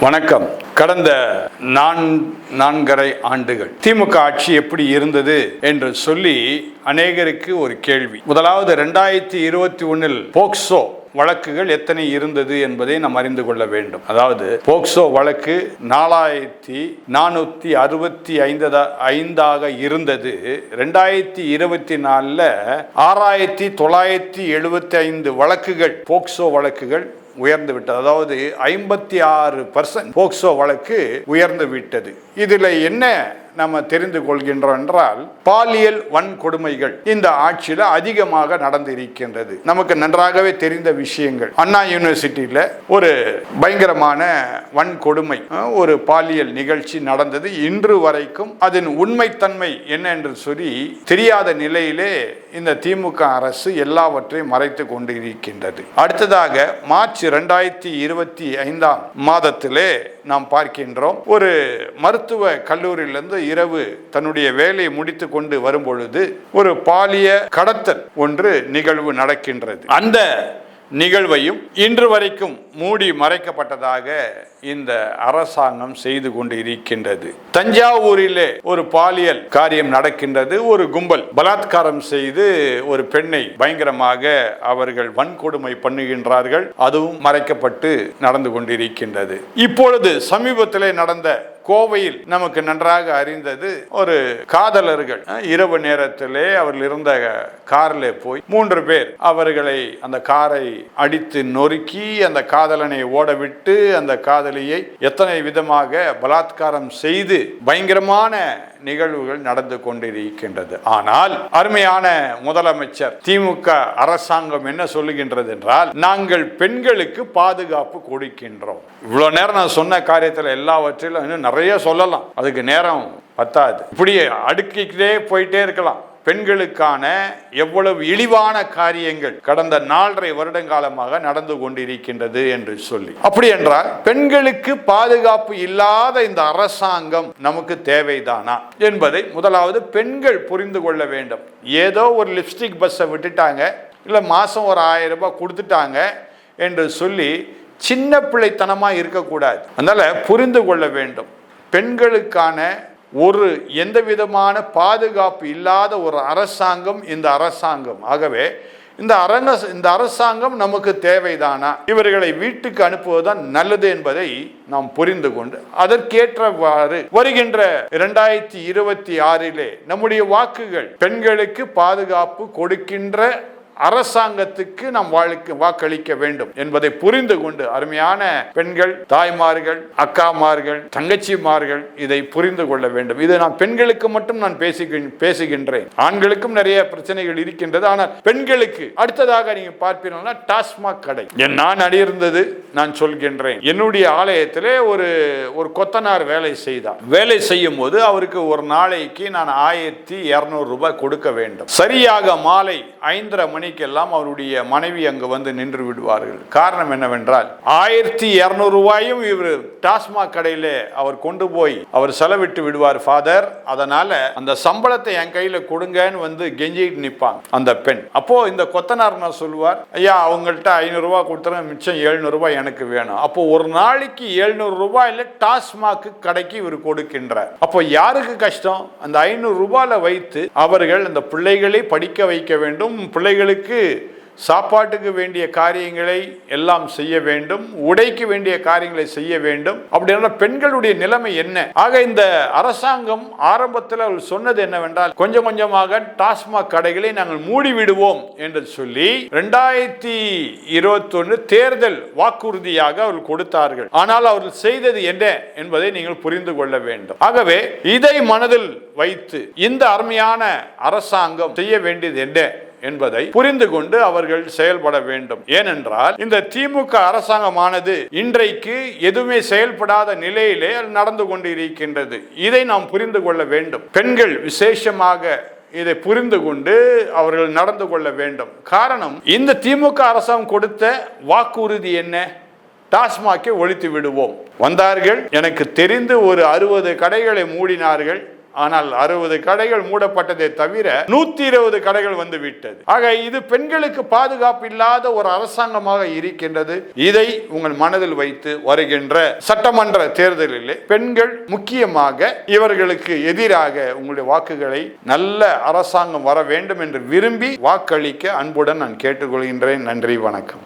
வணக்கம். கடந்த 4.5 ஆண்டுகள் திமுக ஆட்சி எப்படி இருந்தது என்று சொல்லி அநேகருக்கு ஒரு கேள்வி. முதலாவது 2021 போக்சோ வழக்குகள் எத்தனை இருந்தது என்பதை நாம் அறிந்து கொள்ள வேண்டும். அதாவது போக்சோ வழக்கு 4465 இருந்தது. 2024 6975 வழக்குகள் போக்சோ வழக்குகள் உயர்ந்து விட்டது. அதாவது 56% போக்சோ வழக்கு உயர்ந்து விட்டது. இதுல என்ன நம்ம தெரிந்து கொள்கின்றோம் என்றால், பாலியல் வன்கொடுமைகள் இந்த ஆட்சியில் அதிகமாக நடந்திருக்கின்றது. நமக்கு நன்றாகவே தெரிந்த விஷயங்கள். அண்ணா யூனிவர்சிட்டியில ஒரு பயங்கரமான வன்கொடுமை, ஒரு பாலியல் நிகழ்ச்சி நடந்தது. இன்று வரைக்கும் அதன் உண்மைத்தன்மை என்ன என்று சொல்லி தெரியாத நிலையிலே இந்த திமுக அரசு எல்லாவற்றையும் மறைத்து கொண்டு இருக்கின்றது. அடுத்ததாக மார்ச் 2025 மாதத்திலே நாம் பார்க்கின்றோம், ஒரு மருத்துவ கல்லூரியிலிருந்து இரவு தன்னுடைய வேலையை முடித்து கொண்டு வரும் பொழுது ஒரு பாலியல் கடத்தல் ஒன்று நிகழ்வு நடக்கின்றது. அந்த நிகழ்வையும் இன்று வரைக்கும் மூடி மறைக்கப்பட்டதாக இந்த அரசாங்கம் செய்து கொண்டு இருக்கின்றது. தஞ்சாவூரிலே ஒரு பாலியல் காரியம் நடக்கின்றது. ஒரு கும்பல் பலாத்காரம் செய்து ஒரு பெண்ணை பயங்கரமாக அவர்கள் வன்கொடுமை பண்ணுகின்றார்கள். அதுவும் மறைக்கப்பட்டு நடந்து கொண்டிருக்கின்றது. இப்பொழுது சமீபத்திலே நடந்த கோவையில் நமக்கு நன்றாக அறிந்தது, ஒரு காதலர்கள் இரவு நேரத்திலே அவர்கள் இருந்த காரில் போய் 3 பேர் அவர்களை அந்த காரை அடித்து நொறுக்கி அந்த காதலனை ஓடவிட்டு அந்த காதலியை எத்தனை விதமாக பலாத்காரம் செய்து பயங்கரமான நிகழ்வுகள் நடந்து கொண்டிருக்கின்றது. ஆனால் அருமையான முதலமைச்சர், திமுக அரசாங்கம் என்ன சொல்லுகின்றது என்றால், நாங்கள் பெண்களுக்கு பாதுகாப்பு கொடுக்கின்றோம். இவ்வளவு நேரம் நான் சொன்ன காரியத்தில் எல்லாவற்றிலும் இன்னும் நிறைய சொல்லலாம், அதுக்கு நேரம் பத்தாது. இப்படி அடுக்கிக்கிட்டே போயிட்டே இருக்கலாம். பெண்களுக்கான எவ்வளவு இழிவான காரியங்கள் கடந்த 4.5 வருடங்காலமாக நடந்து கொண்டிருக்கின்றது என்று சொல்லி, அப்படி என்றால் பெண்களுக்கு பாதுகாப்பு இல்லாத இந்த அரசாங்கம் நமக்கு தேவைதானா என்பதை முதலாவது பெண்கள் புரிந்து கொள்ள வேண்டும். ஏதோ ஒரு லிப்ஸ்டிக் பஸ்ஸை விட்டுட்டாங்க, இல்லை மாதம் ஒரு 1000 ரூபாய் கொடுத்துட்டாங்க என்று சொல்லி சின்ன பிள்ளைத்தனமாக இருக்கக்கூடாது. அதனால புரிந்து கொள்ள வேண்டும், பெண்களுக்கான ஒரு எந்த விதமான பாதுகாப்பு இல்லாத ஒரு அரசாங்கம் இந்த அரசாங்கம். ஆகவே இந்த அரசாங்கம் நமக்கு தேவைதானா, இவர்களை வீட்டுக்கு அனுப்புவதுதான் நல்லது என்பதை நாம் புரிந்து கொண்டு அதற்கேற்றவாறு வருகின்ற 2026 நம்முடைய வாக்குகள் பெண்களுக்கு பாதுகாப்பு கொடுக்கின்ற அரசாங்கத்துக்கு நாம் வாக்களிக்க வேண்டும் என்பதை புரிந்து கொண்டு, அருமையான பெண்கள், தாய்மார்கள், அக்காமார்கள், தங்கச்சிமார்கள் இதை புரிந்து கொள்ள வேண்டும். இது நான் பெண்களுக்கு மட்டும் நான் பேசுகின்றேன். ஆண்களுக்கும் நிறைய பிரச்சனைகள் இருக்கின்றது. ஆனால் பெண்களுக்கு அடுத்ததாக நீங்க பார்ப்பீங்கன்னா டாஸ்மாக் கடை. நான் அடியிருந்தது நான் சொல்கின்றேன். என்னுடைய ஆலயத்திலே ஒரு கொத்தனார் வேலை செய்தார். வேலை செய்யும் போது அவருக்கு ஒரு நாளைக்கு நான் 1200 ரூபாய் கொடுக்க வேண்டும். சரியாக மாலை 5:30 மணிக்கெல்லாம் அவருடைய மனைவி அங்கு வந்து நின்று விடுவார்கள். காரணம் என்னவென்றால் 1200 ரூபாயும் இவர் டாஸ்மாக் கடையிலே அவர் கொண்டு போய் அவர் செலவிட்டு விடுவார் ஃபாதர். அதனால அந்த சம்பளத்தை என் கையில கொடுங்கன்னு வந்து கெஞ்சிட்டு நிற்பாங்க அந்த பெண். அப்போ இந்த கொத்தனார் நான் சொல்லுவார், ஐயா அவங்கள்ட்ட 500 ரூபாய் கொடுத்துறேன், மிச்சம் 700 ரூபாய் எனக்கு வேணும். அப்போ ஒரு நாளைக்கு 700 ரூபாயில டாஸ்மாக் கடைக்கு இவர் கொடுக்கின்றார். அப்போ யாருக்கு கஷ்டம்? அந்த 500 ரூபாயில வைத்து அவர்கள் அந்த பிள்ளைகளை படிக்க வைக்க வேண்டும், பிள்ளைகளுக்கு சாப்பாட்டுக்கு வேண்டிய காரியங்களை எல்லாம் செய்ய வேண்டும், உடைக்கு வேண்டிய காரியங்களை செய்ய வேண்டும். அப்படின்னா பெண்களுடைய நிலைமை என்ன? ஆக இந்த அரசாங்கம் ஆரம்பத்தில் அவர்கள் சொன்னது என்னவென்றால், கொஞ்சம் கொஞ்சமாக டாஸ்மாக் கடைகளை நாங்கள் மூடி விடுவோம் என்று சொல்லி 2021 தேர்தல் வாக்குறுதியாக அவர்கள் கொடுத்தார்கள். ஆனால் அவர்கள் செய்தது என்ன என்பதை நீங்கள் புரிந்து கொள்ள வேண்டும். ஆகவே இதை மனதில் வைத்து இந்த அருமையான அரசாங்கம் செய்ய வேண்டியது என்ன என்பதை புரிந்து கொண்டு அவர்கள் செயல்பட வேண்டும். ஏனென்றால் இந்த திமுக அரசாங்கமானது இன்றைக்கு எதுவுமே செயல்படாத நிலையிலே நடந்து கொண்டு இருக்கின்றது. இதை நாம் புரிந்து கொள்ள வேண்டும். பெண்கள் விசேஷமாக இதை புரிந்து கொண்டு அவர்கள் நடந்து கொள்ள வேண்டும். காரணம், இந்த திமுக அரசாங்கம் கொடுத்த வாக்குறுதி என்ன? டாஸ்மாக்கை ஒழித்து விடுவோம். வந்தார்கள், எனக்கு தெரிந்து ஒரு 60 கடைகளை மூடினார்கள். ஆனால் 60 கடைகள் மூடப்பட்டதை தவிர 120 கடைகள் வந்து விட்டது. ஆக இது பெண்களுக்கு பாதுகாப்பு இல்லாத ஒரு அரசாங்கமாக இருக்கின்றது. இதை உங்கள் மனதில் வைத்து வருகின்ற சட்டமன்ற தேர்தலில் பெண்கள் முக்கியமாக இவர்களுக்கு எதிராக உங்களுடைய வாக்குகளை நல்ல அரசாங்கம் வர வேண்டும் என்று விரும்பி வாக்களிக்க அன்புடன் நான் கேட்டுக்கொள்கின்றேன். நன்றி, வணக்கம்.